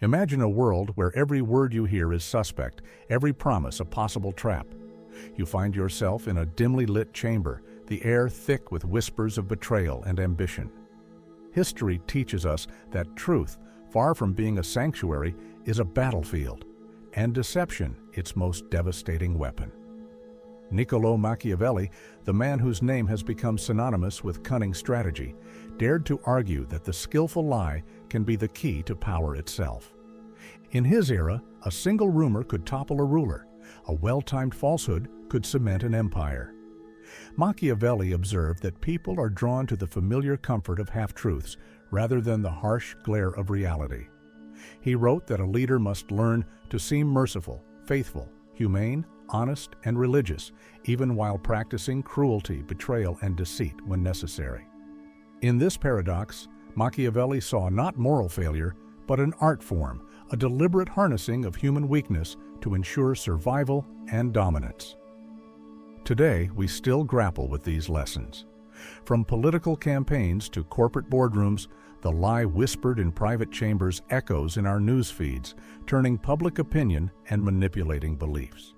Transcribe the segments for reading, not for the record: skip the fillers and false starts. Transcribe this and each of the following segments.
Imagine a world where every word you hear is suspect, every promise a possible trap. You find yourself in a dimly lit chamber, the air thick with whispers of betrayal and ambition. History teaches us that truth, far from being a sanctuary, is a battlefield, and deception its most devastating weapon. Niccolò Machiavelli, the man whose name has become synonymous with cunning strategy, dared to argue that the skillful lie can be the key to power itself. In his era, a single rumor could topple a ruler. A well-timed falsehood could cement an empire. Machiavelli observed that people are drawn to the familiar comfort of half-truths rather than the harsh glare of reality. He wrote that a leader must learn to seem merciful, faithful, humane, honest, and religious, even while practicing cruelty, betrayal, and deceit when necessary. In this paradox, Machiavelli saw not moral failure, but an art form, a deliberate harnessing of human weakness to ensure survival and dominance. Today, we still grapple with these lessons. From political campaigns to corporate boardrooms, the lie whispered in private chambers echoes in our news feeds, turning public opinion and manipulating beliefs.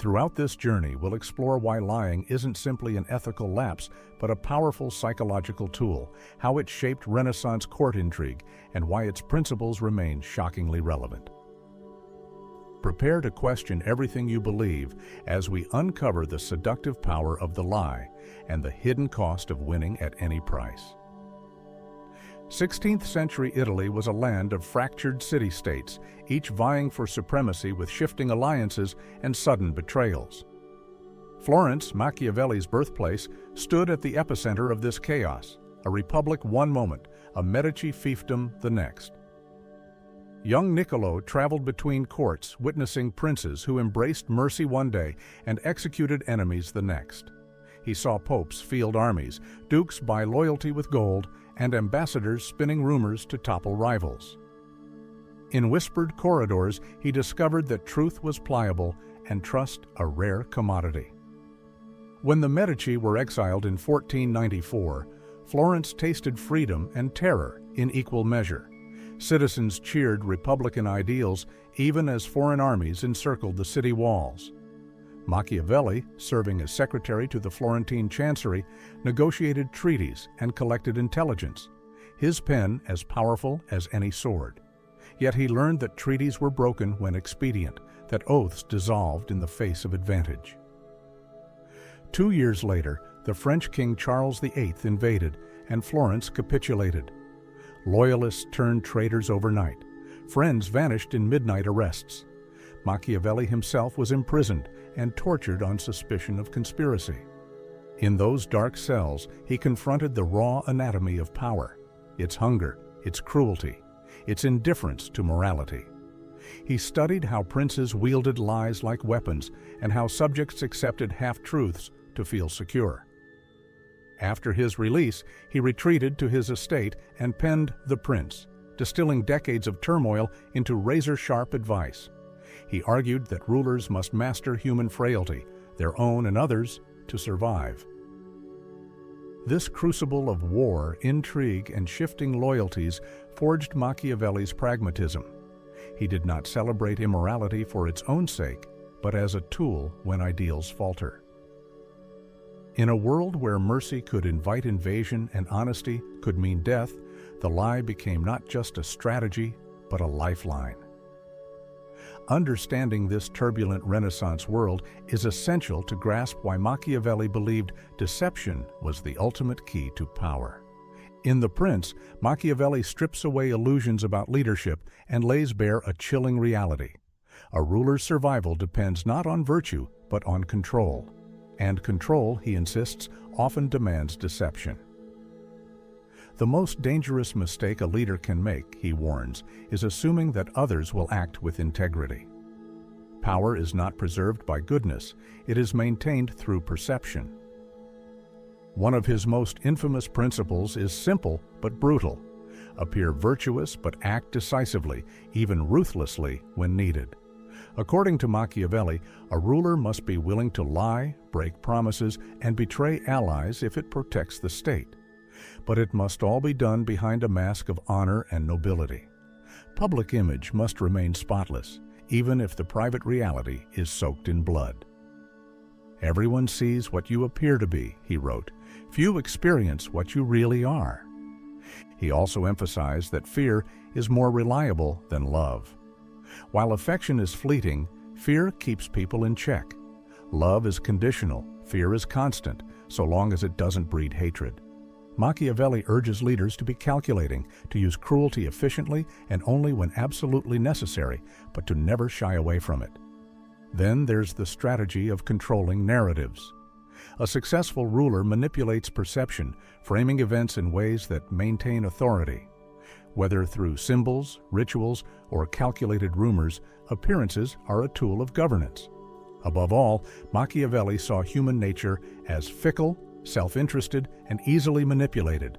Throughout this journey, we'll explore why lying isn't simply an ethical lapse, but a powerful psychological tool, how it shaped Renaissance court intrigue, and why its principles remain shockingly relevant. Prepare to question everything you believe as we uncover the seductive power of the lie and the hidden cost of winning at any price. 16th century Italy was a land of fractured city-states, each vying for supremacy with shifting alliances and sudden betrayals. Florence, Machiavelli's birthplace, stood at the epicenter of this chaos, a republic one moment, a Medici fiefdom the next. Young Niccolò traveled between courts, witnessing princes who embraced mercy one day and executed enemies the next. He saw popes field armies, dukes buy loyalty with gold, and ambassadors spinning rumors to topple rivals. In whispered corridors, he discovered that truth was pliable and trust a rare commodity. When the Medici were exiled in 1494, Florence tasted freedom and terror in equal measure. Citizens cheered Republican ideals even as foreign armies encircled the city walls. Machiavelli, serving as secretary to the Florentine chancery, negotiated treaties and collected intelligence, his pen as powerful as any sword. Yet he learned that treaties were broken when expedient, that oaths dissolved in the face of advantage. 2 years later, the French King Charles VIII invaded, and Florence capitulated. Loyalists turned traitors overnight. Friends vanished in midnight arrests. Machiavelli himself was imprisoned and tortured on suspicion of conspiracy. In those dark cells, he confronted the raw anatomy of power, its hunger, its cruelty, its indifference to morality. He studied how princes wielded lies like weapons and how subjects accepted half-truths to feel secure. After his release, he retreated to his estate and penned The Prince, distilling decades of turmoil into razor-sharp advice. He argued that rulers must master human frailty, their own and others, to survive. This crucible of war, intrigue, and shifting loyalties forged Machiavelli's pragmatism. He did not celebrate immorality for its own sake, but as a tool when ideals falter. In a world where mercy could invite invasion and honesty could mean death, the lie became not just a strategy, but a lifeline. Understanding this turbulent Renaissance world is essential to grasp why Machiavelli believed deception was the ultimate key to power. In The Prince, Machiavelli strips away illusions about leadership and lays bare a chilling reality. A ruler's survival depends not on virtue, but on control. And control, he insists, often demands deception. The most dangerous mistake a leader can make, he warns, is assuming that others will act with integrity. Power is not preserved by goodness, it is maintained through perception. One of his most infamous principles is simple but brutal. Appear virtuous but act decisively, even ruthlessly when needed. According to Machiavelli, a ruler must be willing to lie, break promises, and betray allies if it protects the state. But it must all be done behind a mask of honor and nobility. Public image must remain spotless, even if the private reality is soaked in blood. "Everyone sees what you appear to be," he wrote. "Few experience what you really are." He also emphasized that fear is more reliable than love. While affection is fleeting, fear keeps people in check. Love is conditional, fear is constant, so long as it doesn't breed hatred. Machiavelli urges leaders to be calculating, to use cruelty efficiently and only when absolutely necessary, but to never shy away from it. Then there's the strategy of controlling narratives. A successful ruler manipulates perception, framing events in ways that maintain authority. Whether through symbols, rituals, or calculated rumors, appearances are a tool of governance. Above all, Machiavelli saw human nature as fickle, self-interested, and easily manipulated.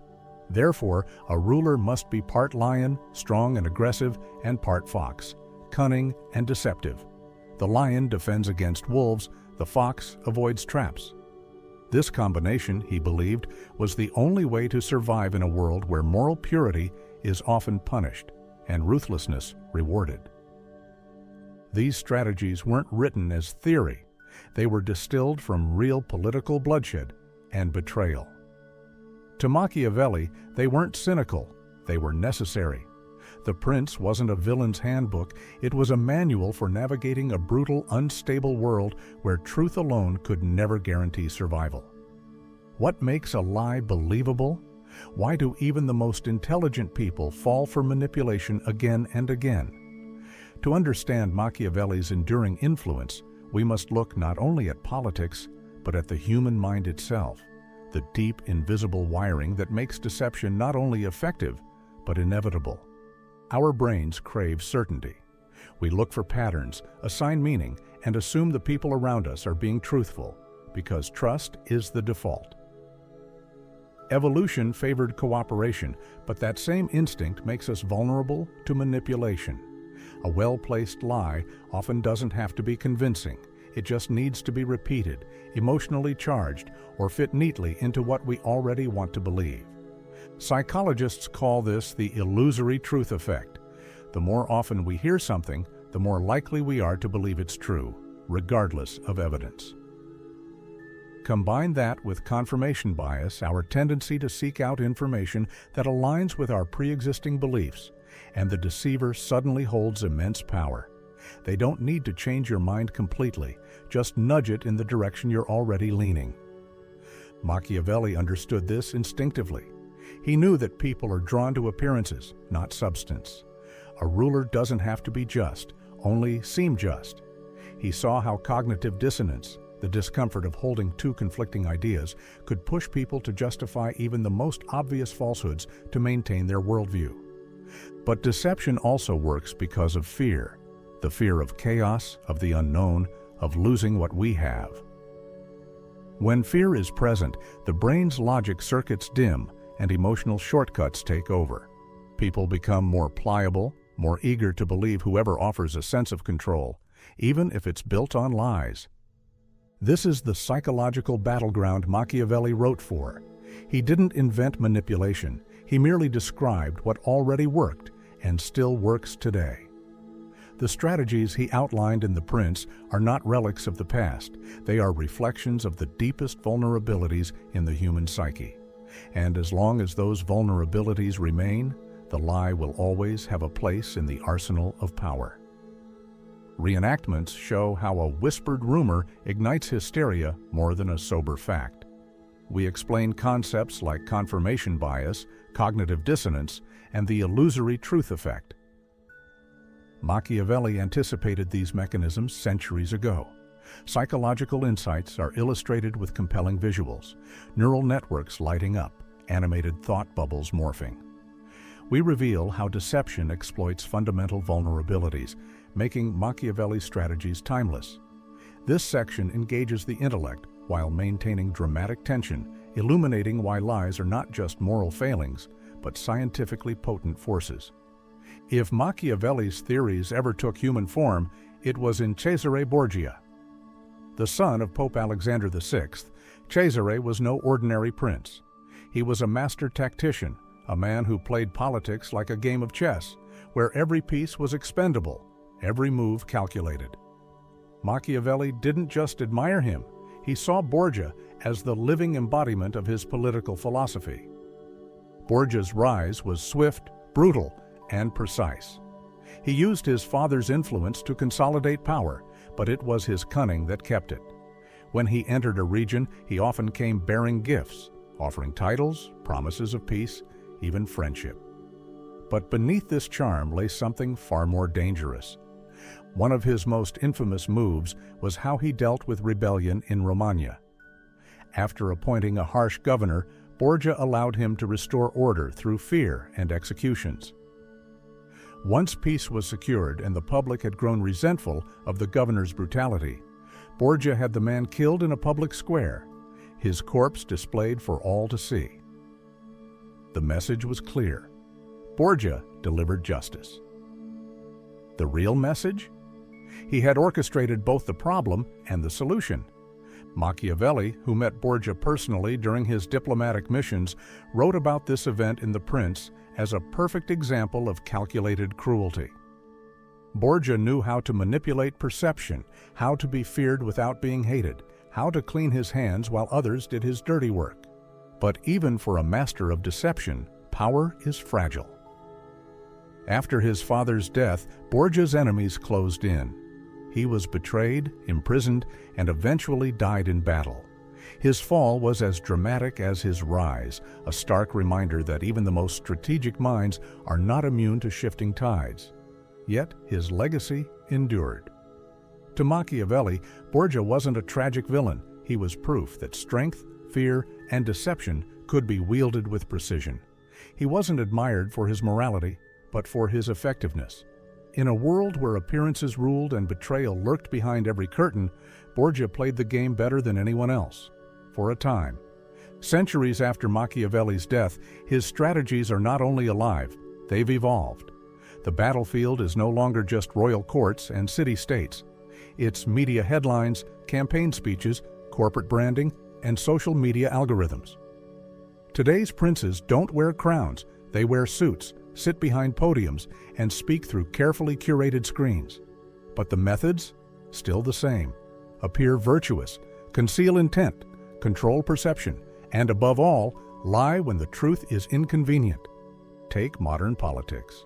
Therefore, a ruler must be part lion, strong and aggressive, and part fox, cunning and deceptive. The lion defends against wolves, the fox avoids traps. This combination, he believed, was the only way to survive in a world where moral purity is often punished and ruthlessness rewarded. These strategies weren't written as theory. They were distilled from real political bloodshed and betrayal. To Machiavelli, they weren't cynical, they were necessary. The Prince wasn't a villain's handbook, it was a manual for navigating a brutal, unstable world where truth alone could never guarantee survival. What makes a lie believable? Why do even the most intelligent people fall for manipulation again and again? To understand Machiavelli's enduring influence, we must look not only at politics, but at the human mind itself, the deep, invisible wiring that makes deception not only effective, but inevitable. Our brains crave certainty. We look for patterns, assign meaning, and assume the people around us are being truthful, because trust is the default. Evolution favored cooperation, but that same instinct makes us vulnerable to manipulation. A well-placed lie often doesn't have to be convincing. It just needs to be repeated, emotionally charged, or fit neatly into what we already want to believe. Psychologists call this the illusory truth effect. The more often we hear something, the more likely we are to believe it's true, regardless of evidence. Combine that with confirmation bias, our tendency to seek out information that aligns with our pre-existing beliefs, and the deceiver suddenly holds immense power. They don't need to change your mind completely, just nudge it in the direction you're already leaning. Machiavelli understood this instinctively. He knew that people are drawn to appearances, not substance. A ruler doesn't have to be just, only seem just. He saw how cognitive dissonance, the discomfort of holding two conflicting ideas, could push people to justify even the most obvious falsehoods to maintain their worldview. But deception also works because of fear, the fear of chaos, of the unknown, of losing what we have. When fear is present, the brain's logic circuits dim and emotional shortcuts take over. People become more pliable, more eager to believe whoever offers a sense of control, even if it's built on lies. This is the psychological battleground Machiavelli wrote for. He didn't invent manipulation, he merely described what already worked and still works today. The strategies he outlined in The Prince are not relics of the past. They are reflections of the deepest vulnerabilities in the human psyche. And as long as those vulnerabilities remain, the lie will always have a place in the arsenal of power. Reenactments show how a whispered rumor ignites hysteria more than a sober fact. We explain concepts like confirmation bias, cognitive dissonance, and the illusory truth effect. Machiavelli anticipated these mechanisms centuries ago. Psychological insights are illustrated with compelling visuals, neural networks lighting up, animated thought bubbles morphing. We reveal how deception exploits fundamental vulnerabilities, making Machiavelli's strategies timeless. This section engages the intellect while maintaining dramatic tension, illuminating why lies are not just moral failings, but scientifically potent forces. If Machiavelli's theories ever took human form, it was in Cesare Borgia. The son of Pope Alexander VI, Cesare was no ordinary prince. He was a master tactician, a man who played politics like a game of chess, where every piece was expendable, every move calculated. Machiavelli didn't just admire him, he saw Borgia as the living embodiment of his political philosophy. Borgia's rise was swift, brutal, and precise. He used his father's influence to consolidate power, but it was his cunning that kept it. When he entered a region, he often came bearing gifts, offering titles, promises of peace, even friendship. But beneath this charm lay something far more dangerous. One of his most infamous moves was how he dealt with rebellion in Romagna. After appointing a harsh governor, Borgia allowed him to restore order through fear and executions. Once peace was secured and the public had grown resentful of the governor's brutality, Borgia had the man killed in a public square, his corpse displayed for all to see. The message was clear. Borgia delivered justice. The real message? He had orchestrated both the problem and the solution. Machiavelli, who met Borgia personally during his diplomatic missions, wrote about this event in The Prince as a perfect example of calculated cruelty. Borgia knew how to manipulate perception, how to be feared without being hated, how to clean his hands while others did his dirty work. But even for a master of deception, power is fragile. After his father's death, Borgia's enemies closed in. He was betrayed, imprisoned, and eventually died in battle. His fall was as dramatic as his rise, a stark reminder that even the most strategic minds are not immune to shifting tides. Yet his legacy endured. To Machiavelli, Borgia wasn't a tragic villain. He was proof that strength, fear, and deception could be wielded with precision. He wasn't admired for his morality, but for his effectiveness. In a world where appearances ruled and betrayal lurked behind every curtain, Borgia played the game better than anyone else. For a time. Centuries after Machiavelli's death, his strategies are not only alive, they've evolved. The battlefield is no longer just royal courts and city-states. It's media headlines, campaign speeches, corporate branding, and social media algorithms. Today's princes don't wear crowns, they wear suits, sit behind podiums, and speak through carefully curated screens. But the methods? Still the same. Appear virtuous, conceal intent, control perception, and above all, lie when the truth is inconvenient. Take modern politics.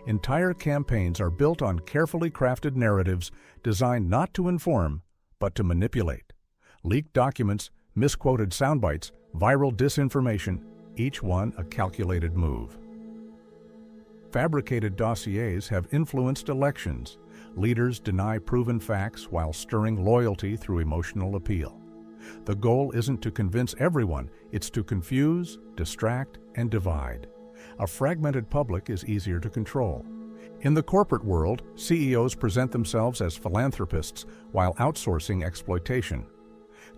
Entire campaigns are built on carefully crafted narratives designed not to inform, but to manipulate. Leaked documents, misquoted soundbites, viral disinformation, each one a calculated move. Fabricated dossiers have influenced elections. Leaders deny proven facts while stirring loyalty through emotional appeal. The goal isn't to convince everyone, it's to confuse, distract, and divide. A fragmented public is easier to control. In the corporate world, CEOs present themselves as philanthropists while outsourcing exploitation.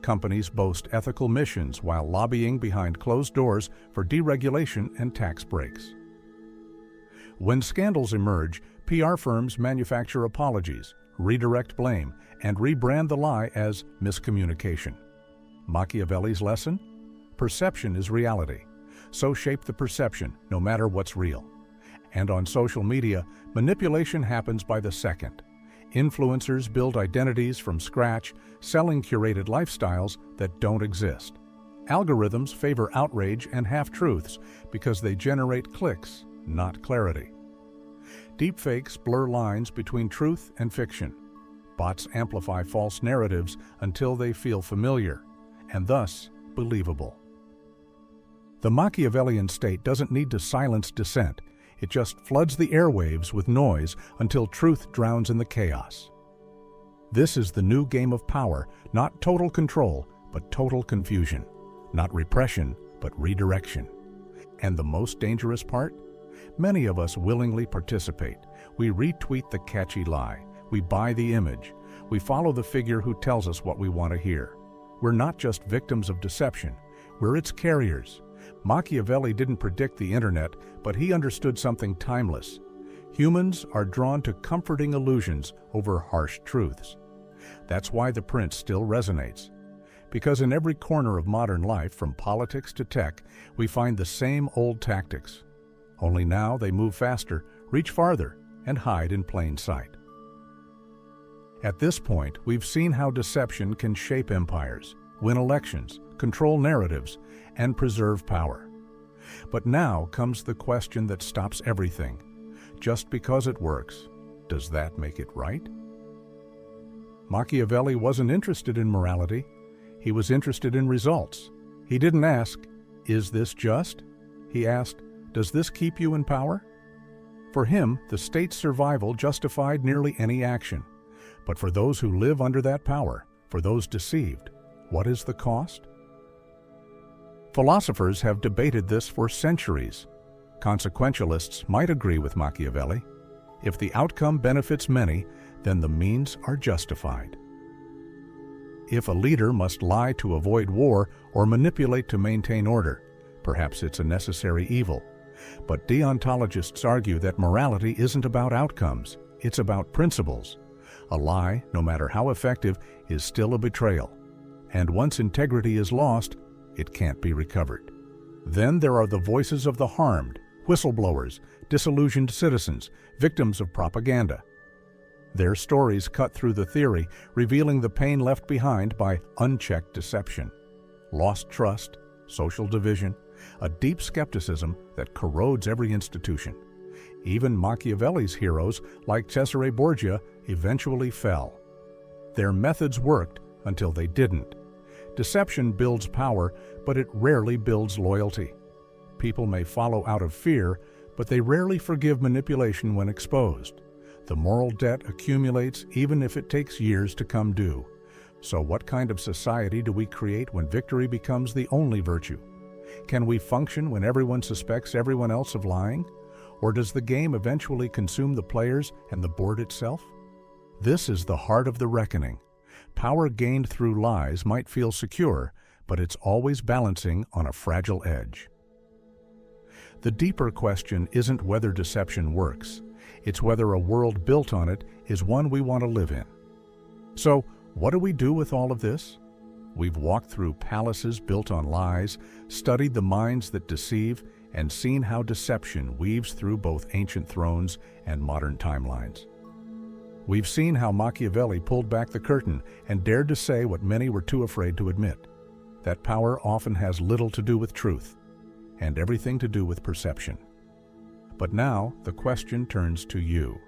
Companies boast ethical missions while lobbying behind closed doors for deregulation and tax breaks. When scandals emerge, PR firms manufacture apologies, redirect blame, and rebrand the lie as miscommunication. Machiavelli's lesson? Perception is reality. So shape the perception, no matter what's real. And on social media, manipulation happens by the second. Influencers build identities from scratch, selling curated lifestyles that don't exist. Algorithms favor outrage and half-truths because they generate clicks, not clarity. Deepfakes blur lines between truth and fiction. Bots amplify false narratives until they feel familiar, and thus believable. The Machiavellian state doesn't need to silence dissent. It just floods the airwaves with noise until truth drowns in the chaos. This is the new game of power, not total control, but total confusion. Not repression, but redirection. And the most dangerous part? Many of us willingly participate. We retweet the catchy lie. We buy the image. We follow the figure who tells us what we want to hear. We're not just victims of deception. We're its carriers. Machiavelli didn't predict the internet, but he understood something timeless. Humans are drawn to comforting illusions over harsh truths. That's why The Prince still resonates. Because in every corner of modern life, from politics to tech, we find the same old tactics. Only now they move faster, reach farther, and hide in plain sight. At this point, we've seen how deception can shape empires, win elections, control narratives, and preserve power. But now comes the question that stops everything. Just because it works, does that make it right? Machiavelli wasn't interested in morality. He was interested in results. He didn't ask, "Is this just?" He asked, "Does this keep you in power?" For him, the state's survival justified nearly any action. But for those who live under that power, for those deceived, what is the cost? Philosophers have debated this for centuries. Consequentialists might agree with Machiavelli. If the outcome benefits many, then the means are justified. If a leader must lie to avoid war or manipulate to maintain order, perhaps it's a necessary evil. But deontologists argue that morality isn't about outcomes, it's about principles. A lie, no matter how effective, is still a betrayal. And once integrity is lost, it can't be recovered. Then there are the voices of the harmed, whistleblowers, disillusioned citizens, victims of propaganda. Their stories cut through the theory, revealing the pain left behind by unchecked deception, lost trust, social division, a deep skepticism that corrodes every institution. Even Machiavelli's heroes, like Cesare Borgia, eventually fell. Their methods worked until they didn't. Deception builds power, but it rarely builds loyalty. People may follow out of fear, but they rarely forgive manipulation when exposed. The moral debt accumulates even if it takes years to come due. So what kind of society do we create when victory becomes the only virtue? Can we function when everyone suspects everyone else of lying? Or does the game eventually consume the players and the board itself? This is the heart of the reckoning. Power gained through lies might feel secure, but it's always balancing on a fragile edge. The deeper question isn't whether deception works. It's whether a world built on it is one we want to live in. So, what do we do with all of this? We've walked through palaces built on lies, studied the minds that deceive, and seen how deception weaves through both ancient thrones and modern timelines. We've seen how Machiavelli pulled back the curtain and dared to say what many were too afraid to admit, that power often has little to do with truth and everything to do with perception. But now the question turns to you.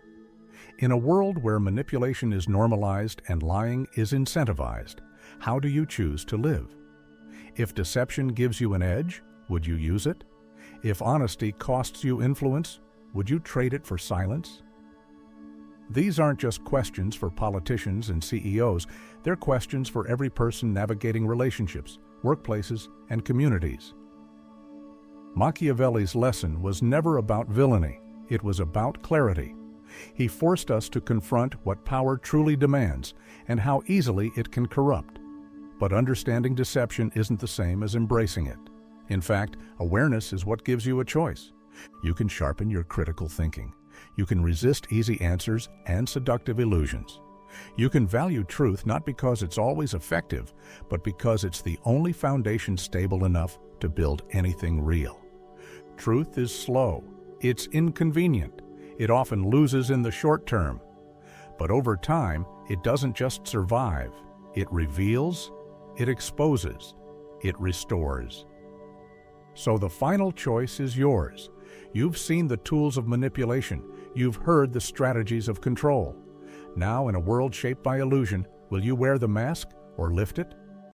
In a world where manipulation is normalized and lying is incentivized, how do you choose to live? If deception gives you an edge, would you use it? If honesty costs you influence, would you trade it for silence? These aren't just questions for politicians and CEOs, they're questions for every person navigating relationships, workplaces, and communities. Machiavelli's lesson was never about villainy, it was about clarity. He forced us to confront what power truly demands and how easily it can corrupt. But understanding deception isn't the same as embracing it. In fact, awareness is what gives you a choice. You can sharpen your critical thinking. You can resist easy answers and seductive illusions. You can value truth not because it's always effective, but because it's the only foundation stable enough to build anything real. Truth is slow. It's inconvenient. It often loses in the short term. But over time, it doesn't just survive. It reveals, it exposes, it restores. So the final choice is yours. You've seen the tools of manipulation. You've heard the strategies of control. Now, in a world shaped by illusion, will you wear the mask or lift it?